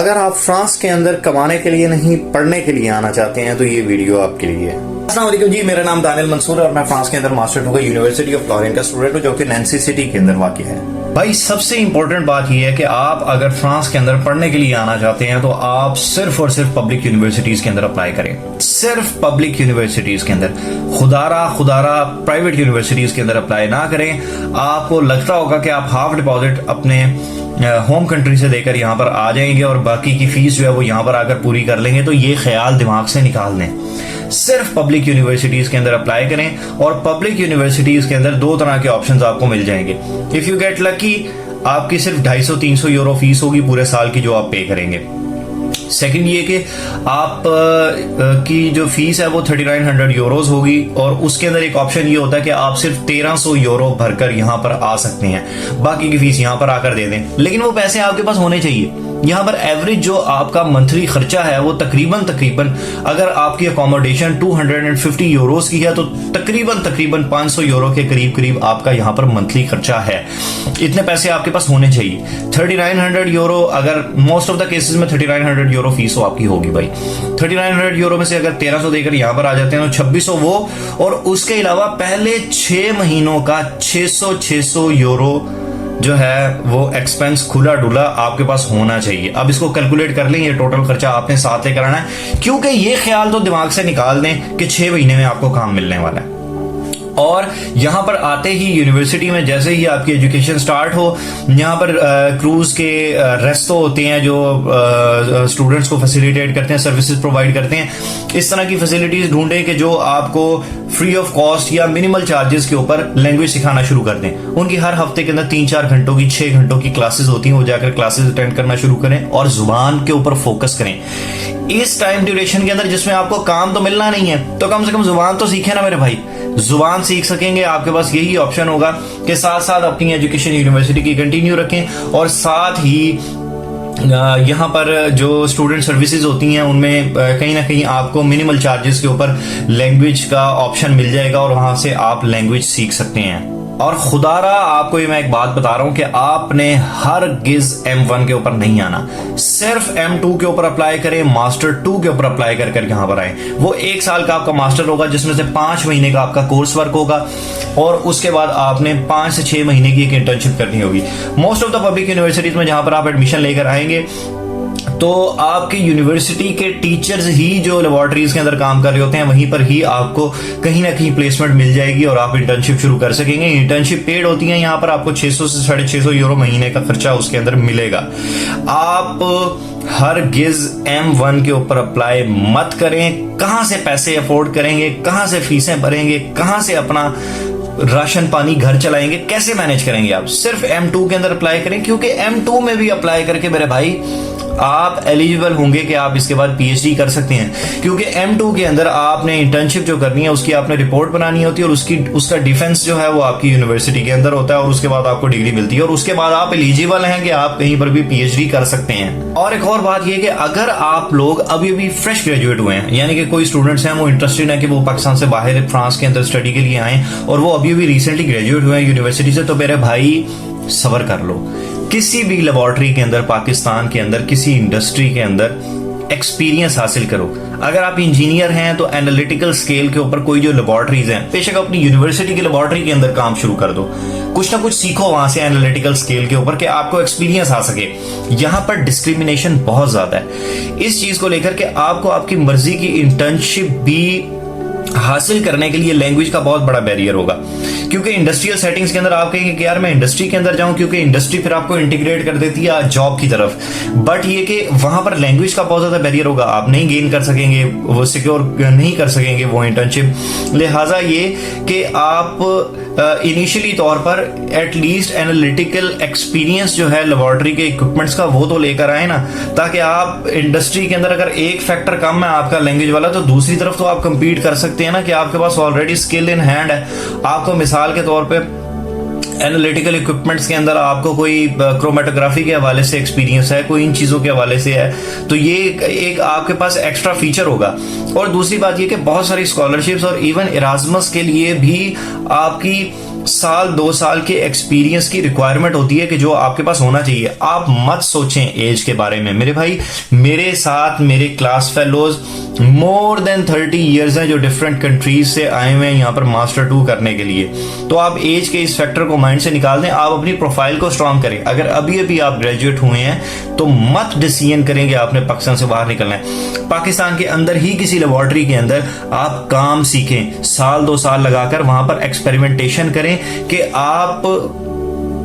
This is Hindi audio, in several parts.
अगर आप फ्रांस के अंदर कमाने के लिए नहीं पढ़ने के लिए आना चाहते हैं तो ये वीडियो आपके लिए है। अस्सलाम वालेकुम जी, मेरा नाम दानियल मंसूर है और मैं फ्रांस के अंदर मास्टर होगा यूनिवर्सिटी ऑफ लॉरेन का स्टूडेंट हूँ जो कि नैन्सी सिटी के अंदर वाक़ है। भाई सबसे इंपॉर्टेंट बात यह है कि आप अगर फ्रांस के अंदर पढ़ने के लिए आना चाहते हैं तो आप सिर्फ और सिर्फ पब्लिक यूनिवर्सिटीज के अंदर अप्लाई करें। सिर्फ पब्लिक यूनिवर्सिटीज के अंदर, खुदारा प्राइवेट यूनिवर्सिटीज के अंदर अप्लाई ना करें। आपको लगता होगा कि आप हाफ डिपॉजिट अपने होम कंट्री से देकर यहाँ पर आ जाएंगे और बाकी की फीस जो है वो यहाँ पर आकर पूरी कर लेंगे, तो ये ख्याल दिमाग से निकाल दें। सिर्फ पब्लिक यूनिवर्सिटीज के अंदर अप्लाई करें और पब्लिक यूनिवर्सिटीज के अंदर दो तरह के ऑप्शंस आपको मिल जाएंगे। इफ यू गेट लकी, आपकी सिर्फ 250-300 यूरो फीस होगी पूरे साल की जो आप पे करेंगे। सेकंड ये कि आप की जो फीस है वो 3900 यूरोज होगी और उसके अंदर एक ऑप्शन ये होता है कि आप सिर्फ 1300 यूरो भरकर यहाँ पर आ सकते हैं, बाकी की फीस यहाँ पर आकर दे दें। लेकिन वो पैसे आपके पास होने चाहिए। यहाँ पर एवरेज जो आपका मंथली खर्चा है वो तकरीबन अगर आपकी अकोमोडेशन 250 यूरोस की है तो तकरीबन 500 यूरो के करीब आपका यहाँ पर मंथली खर्चा है। इतने पैसे आपके पास होने चाहिए। 3900 यूरो, अगर मोस्ट ऑफ द केसेस में 3900 यूरो फीस हो आपकी होगी भाई। 3900 यूरो में से अगर 1300 देकर यहाँ पर आ जाते हैं तो 2600 वो, और उसके अलावा पहले 6 महीनों का 600 यूरो जो है वो एक्सपेंस खुला डुला आपके पास होना चाहिए। अब इसको कैलकुलेट कर लें, ये टोटल खर्चा आपने साथ लेकर आना है, क्योंकि ये ख्याल तो दिमाग से निकाल दें कि 6 महीने में आपको काम मिलने वाला है। और यहाँ पर आते ही यूनिवर्सिटी में जैसे ही आपकी एजुकेशन स्टार्ट हो, यहाँ पर क्रूज के रेस्टो होते हैं जो स्टूडेंट्स को फैसिलिटेट करते हैं, सर्विसेज प्रोवाइड करते हैं। इस तरह की फैसिलिटीज ढूंढें कि जो आपको फ्री ऑफ कॉस्ट या मिनिमल चार्जेस के ऊपर लैंग्वेज सिखाना शुरू कर दें। उनकी हर हफ्ते के अंदर 3-4 घंटों की 6 घंटों की क्लासेस होती हैं, वो जाकर क्लासेस अटेंड करना शुरू करें और जुबान के ऊपर फोकस करें। इस टाइम ड्यूरेशन के अंदर जिसमें आपको काम तो मिलना नहीं है तो कम से कम जुबान तो सीखे ना मेरे भाई। जुबान सीख सकेंगे, आपके पास यही ऑप्शन होगा कि साथ साथ अपनी एजुकेशन यूनिवर्सिटी की कंटिन्यू रखें और साथ ही यहाँ पर जो स्टूडेंट सर्विसेज होती हैं उनमें कहीं ना कहीं आपको मिनिमल चार्जेस के ऊपर लैंग्वेज का ऑप्शन मिल जाएगा और वहां से आप लैंग्वेज सीख सकते हैं। और खुदारा आपको ये मैं एक बात बता रहा हूं कि आपने हर गिज M1 के ऊपर नहीं आना, सिर्फ M2 के ऊपर अप्लाई करें, मास्टर 2 के ऊपर अप्लाई कर यहाँ पर आए। वो 1 साल का आपका मास्टर होगा जिसमें से 5 महीने का आपका कोर्स वर्क होगा और उसके बाद आपने 5 से 6 महीने की एक इंटर्नशिप करनी होगी। Most of the public universities में जहां पर आप एडमिशन लेकर आएंगे तो आपके यूनिवर्सिटी के टीचर्स ही जो लेबोरेटरीज के अंदर काम कर रहे होते हैं वहीं पर ही आपको कहीं ना कहीं प्लेसमेंट मिल जाएगी और आप इंटर्नशिप शुरू कर सकेंगे। इंटर्नशिप पेड होती है, यहाँ पर आपको 600 से 650 यूरो महीने का खर्चा उसके अंदर मिलेगा। आप हर गिज M1 के ऊपर अप्लाई मत करें। कहां से पैसे अफोर्ड करेंगे, कहां से फीसें भरेंगे, कहां से अपना राशन पानी घर चलाएंगे, कैसे मैनेज करेंगे? आप सिर्फ M2 के अंदर अप्लाई करें, क्योंकि M2 में भी अप्लाई करके मेरे भाई आप एलिजिबल होंगे कि आप इसके बाद PhD कर सकते हैं। क्योंकि M2 के अंदर आपने इंटर्नशिप जो करनी है उसकी आपने रिपोर्ट बनानी होती है और उसका डिफेंस जो है वो आपकी यूनिवर्सिटी के अंदर होता है और उसके बाद आपको डिग्री मिलती है और उसके बाद आप एलिजिबल हैं कि आप कहीं पर भी PhD कर सकते हैं। और एक और बात यह कि अगर आप लोग अभी भी फ्रेश ग्रेजुएट हुए हैं, यानी कि कोई स्टूडेंट्स हैं वो इंटरेस्टेड है कि वो पाकिस्तान से बाहर फ्रांस के अंदर स्टडी के लिए आए और वो अभी भी रिसेंटली ग्रेजुएट हुए हैं यूनिवर्सिटी से, तो मेरे भाई सब्र कर लो। किसी भी लेबोरेटरी के अंदर पाकिस्तान के अंदर किसी इंडस्ट्री के अंदर एक्सपीरियंस हासिल करो। अगर आप इंजीनियर हैं तो एनालिटिकल स्केल के ऊपर कोई जो लेबोरेटरीज हैं, बेशक अपनी यूनिवर्सिटी की लेबोरेटरी के अंदर काम शुरू कर दो, कुछ ना कुछ सीखो वहां से एनालिटिकल स्केल के ऊपर कि आपको एक्सपीरियंस आ सके। यहां पर डिस्क्रिमिनेशन बहुत ज्यादा है इस चीज को लेकर के आपको आपकी मर्जी की इंटर्नशिप भी हासिल करने के लिए लैंग्वेज का बहुत बड़ा बैरियर होगा। क्योंकि इंडस्ट्रियल सेटिंग्स के अंदर आप कहेंगे कि यार मैं इंडस्ट्री के अंदर जाऊं, क्योंकि इंडस्ट्री फिर आपको इंटीग्रेट कर देती है जॉब की तरफ, बट ये कि वहां पर लैंग्वेज का बहुत ज्यादा बैरियर होगा, आप नहीं गेन कर सकेंगे, वो सिक्योर नहीं कर सकेंगे वो इंटर्नशिप। लिहाजा ये कि आप इनिशियली तौर पर एटलीस्ट एनालिटिकल एक्सपीरियंस जो है लेबोरेटरी के इक्विपमेंट्स का वो तो लेकर आए ना, ताकि आप इंडस्ट्री के अंदर अगर एक फैक्टर कम है आपका लैंग्वेज वाला तो दूसरी तरफ तो आप कंपीट कर सकते हैं ना, कि आपके पास ऑलरेडी स्किल इन हैंड है। आपको मिसाल के तौर पे एनालिटिकल इक्विपमेंट्स के अंदर आपको कोई क्रोमेटोग्राफी के हवाले से एक्सपीरियंस है, कोई इन चीजों के हवाले से है, तो ये एक आपके पास एक्स्ट्रा फीचर होगा। और दूसरी बात ये कि बहुत सारी स्कॉलरशिप्स और इवन इराज़मस के लिए भी आपकी साल 2 साल के एक्सपीरियंस की रिक्वायरमेंट होती है कि जो आपके पास होना चाहिए। आप मत सोचें एज के बारे में। मेरे भाई, मेरे साथ मेरे class fellows more than 30 years हैं जो डिफरेंट कंट्रीज से आए हुए हैं यहाँ पर मास्टर 2 करने के लिए। तो आप एज के इस फैक्टर को माइंड से निकाल दें, आप अपनी प्रोफाइल को स्ट्रांग करें। अगर अभी अभी आप ग्रेजुएट हुए हैं तो मत डिसीजन करेंगे आपने पाकिस्तान से बाहर निकलना है। पाकिस्तान के अंदर ही किसी लेबोरेटरी के अंदर आप काम सीखें, साल 2 साल लगाकर वहां पर एक्सपेरिमेंटेशन करें कि आप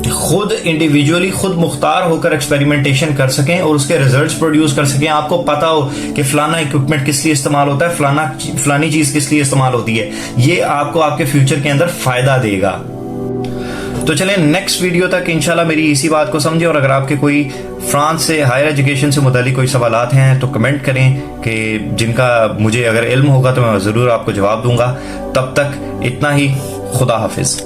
खुद इंडिविजुअली खुद मुख्तार होकर एक्सपेरिमेंटेशन कर सकें और उसके रिजल्ट्स प्रोड्यूस कर सकें। आपको पता हो कि फलाना इक्विपमेंट किस लिए इस्तेमाल होता है, फलानी चीज किस लिए इस्तेमाल होती है। ये आपको आपके फ्यूचर के अंदर फायदा देगा। तो चलें नेक्स्ट वीडियो तक इंशाल्लाह मेरी इसी बात को समझें। और अगर आपके कोई फ्रांस से हायर एजुकेशन से मुतालिक कोई सवालात हैं तो कमेंट करें कि जिनका मुझे अगर इल्म होगा तो मैं ज़रूर आपको जवाब दूंगा। तब तक इतना ही, खुदा हाफिज।